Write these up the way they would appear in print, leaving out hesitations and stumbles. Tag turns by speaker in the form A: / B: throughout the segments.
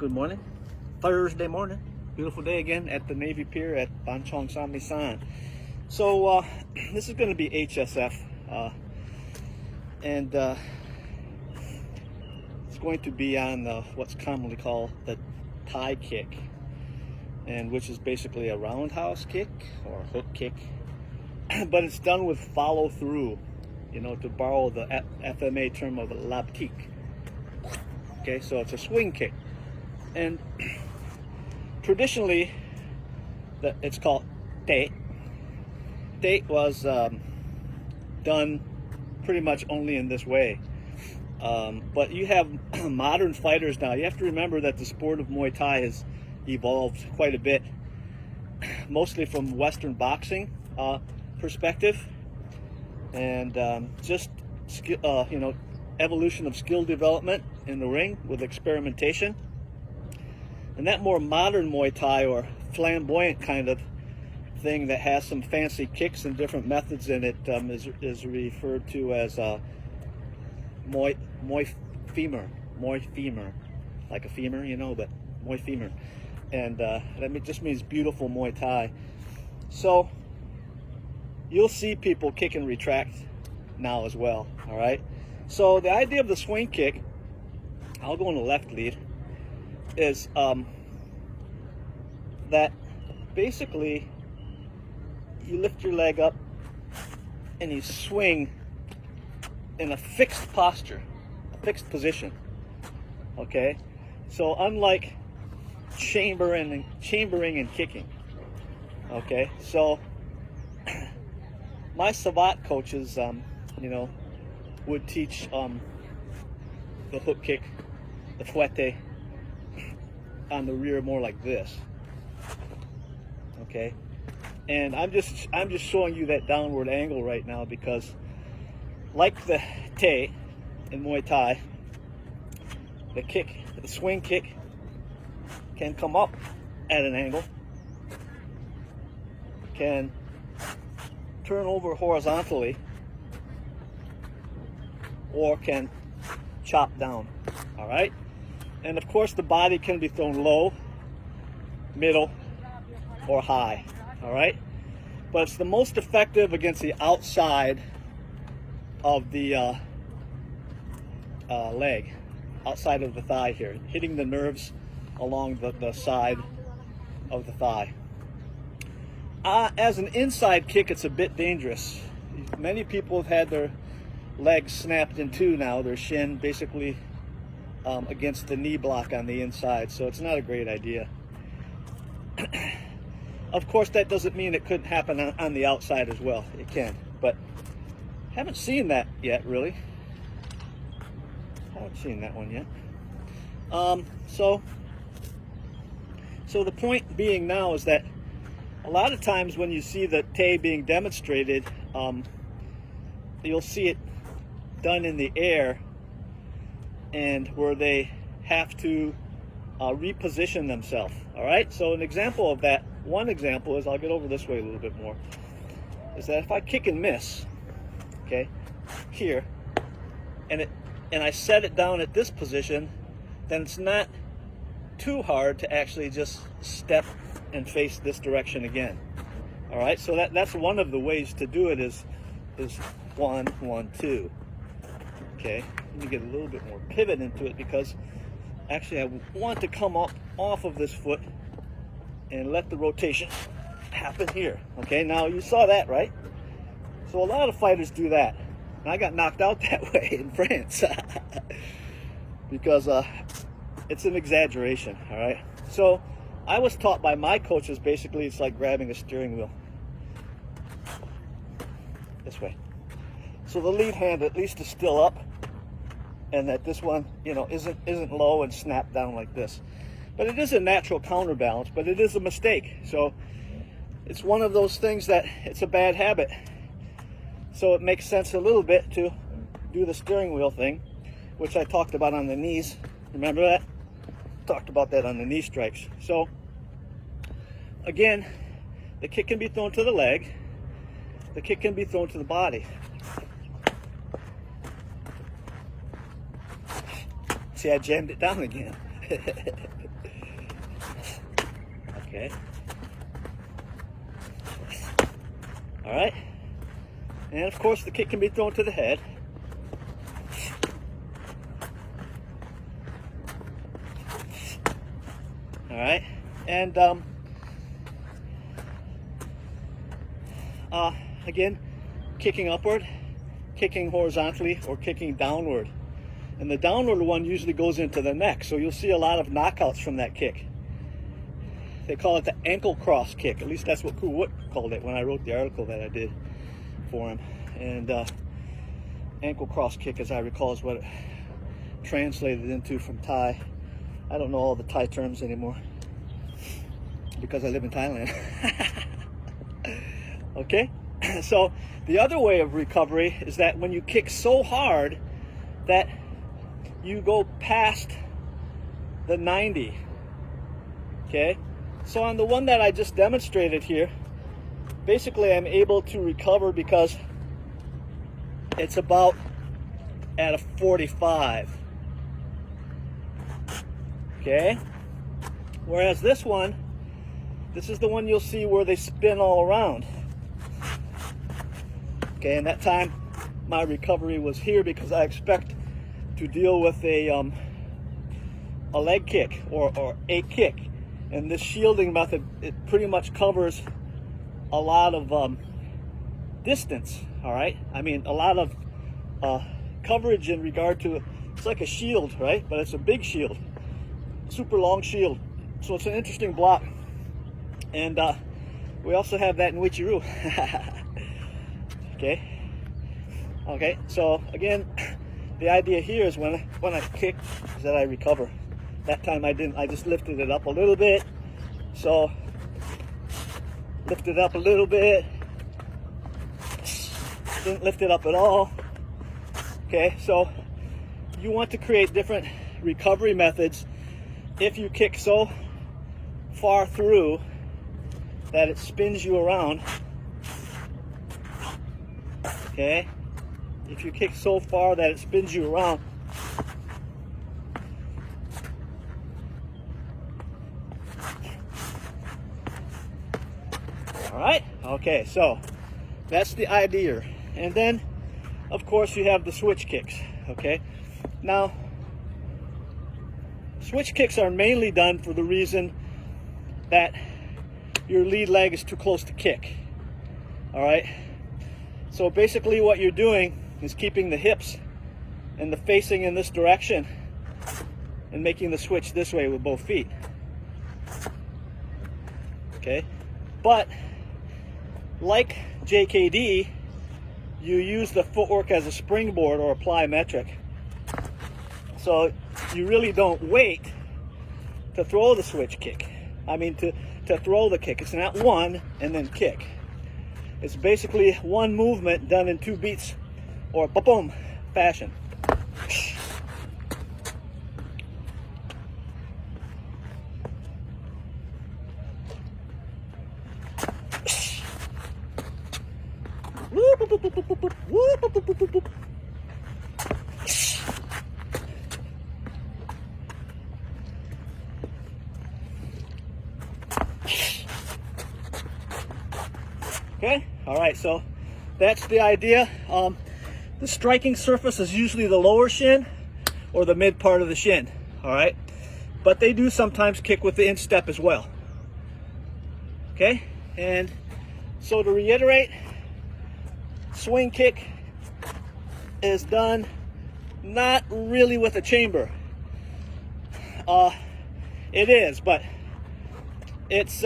A: Good morning. Thursday morning. Beautiful day again at the Navy Pier at Banchong San. So this is going to be HSF, and it's going to be on what's commonly called the Thai kick, and which is basically a roundhouse kick or a hook kick, but it's done with follow through, to borrow the FMA term of laptique. Okay, so it's a swing kick, and traditionally it's called Tae. Tae was done pretty much only in this way, but you have modern fighters now. You have to remember that the sport of Muay Thai has evolved quite a bit, mostly from Western boxing perspective, and just evolution of skill development in the ring with experimentation. And that more modern Muay Thai or flamboyant kind of thing that has some fancy kicks and different methods in it is referred to as Muay femur, like a femur, but Muay femur, and that just means beautiful Muay Thai. So you'll see people kick and retract now as well. All right. So the idea of the swing kick, I'll go on the left lead, is that basically you lift your leg up and you swing in a fixed posture, a fixed position. Okay, so unlike chambering and kicking. Okay, so my Savate coaches, would teach the hook kick, the fuete, on the rear more like this. Okay, and I'm just showing you that downward angle right now because, like the Tae in Muay Thai, the swing kick can come up at an angle, can turn over horizontally, or can chop down. All right, and of course the body can be thrown low, middle, or high. All right, but it's the most effective against the outside of the leg, outside of the thigh here, hitting the nerves along the side of the thigh. As an inside kick, it's a bit dangerous. Many people have had their legs snapped in two now, their shin basically against the knee block on the inside, so it's not a great idea. Of course, that doesn't mean it couldn't happen on the outside as well. It can, but haven't seen that yet, really. Haven't seen that one yet. So the point being now is that a lot of times when you see the Tae being demonstrated, you'll see it done in the air, and where they have to reposition themselves. All right, so one example is, I'll get over this way a little bit more, is that if I kick and miss, okay, here, and I set it down at this position, then it's not too hard to actually just step and face this direction again. All right, so that's one of the ways to do it is 1, 1, 2. Okay, let me get a little bit more pivot into it, because actually I want to come up off of this foot and let the rotation happen here. Okay, now you saw that, right? So a lot of fighters do that, and I got knocked out that way in France because it's an exaggeration. All right, so I was taught by my coaches, basically it's like grabbing a steering wheel this way, so the lead hand at least is still up, and that this one isn't low and snapped down like this. But it is a natural counterbalance, but it is a mistake. So it's one of those things that it's a bad habit. So it makes sense a little bit to do the steering wheel thing, which I talked about on the knees. Remember that? Talked about that on the knee strikes. So again, the kick can be thrown to the leg, the kick can be thrown to the body. See, I jammed it down again. Okay. All right. And of course, the kick can be thrown to the head. All right. And again, kicking upward, kicking horizontally, or kicking downward. And the downward one usually goes into the neck, so you'll see a lot of knockouts from that kick. They call it the ankle cross kick. At least that's what Koo Woot called it when I wrote the article that I did for him. And ankle cross kick, as I recall, is what it translated into from Thai. I don't know all the Thai terms anymore because I live in Thailand. Okay, so the other way of recovery is that when you kick so hard that you go past the 90. Okay, so on the one that I just demonstrated here, basically I'm able to recover because it's about at a 45. Okay, whereas this one, this is the one you'll see where they spin all around. Okay, and that time my recovery was here because I expect to deal with a leg kick or a kick. And this shielding method, it pretty much covers a lot of distance, all right? I mean, a lot of coverage in regard to, it's like a shield, right? But it's a big shield, super long shield. So it's an interesting block. And we also have that in Wichiru. Okay, so again, the idea here is when I kick is that I recover. That time I didn't, I just lifted it up a little bit. So, lift it up a little bit. Didn't lift it up at all. Okay, so you want to create different recovery methods if you kick so far through that it spins you around. Okay, if you kick so far that it spins you around, all right, okay, so that's the idea. And then of course you have the switch kicks. Okay, now switch kicks are mainly done for the reason that your lead leg is too close to kick. All right, so basically what you're doing is keeping the hips and the facing in this direction and making the switch this way with both feet. Okay, but like JKD, you use the footwork as a springboard or a plyometric. So you really don't wait to throw the switch kick. I mean to throw the kick. It's not one and then kick. It's basically one movement done in 2 beats or boom fashion. Okay, all right, so that's the idea. The striking surface is usually the lower shin or the mid part of the shin, all right? But they do sometimes kick with the instep as well. Okay, and so to reiterate, swing kick is done not really with a chamber. It is, but it's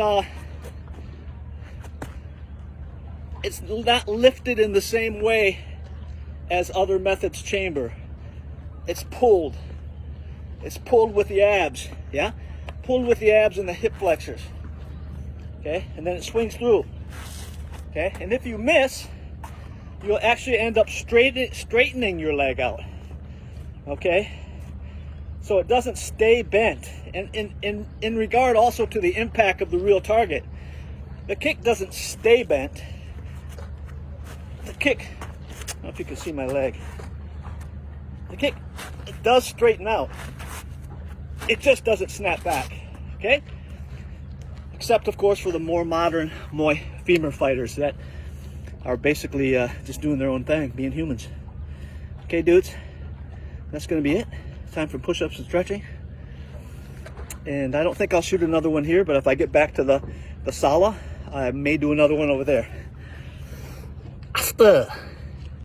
A: not lifted in the same way as other methods chamber. It's pulled. It's pulled with the abs, yeah? Pulled with the abs and the hip flexors. Okay, and then it swings through. Okay, and if you miss, you'll actually end up straightening your leg out. Okay, so it doesn't stay bent. And in regard also to the impact of the real target, the kick doesn't stay bent. The kick, I don't know if you can see my leg. The kick, it does straighten out. It just doesn't snap back. Okay, Except, of course, for the more modern Muay femur fighters that are basically just doing their own thing, being humans. Okay, dudes, that's going to be it. Time for push-ups and stretching. And I don't think I'll shoot another one here, but if I get back to the sala, I may do another one over there. Hasta!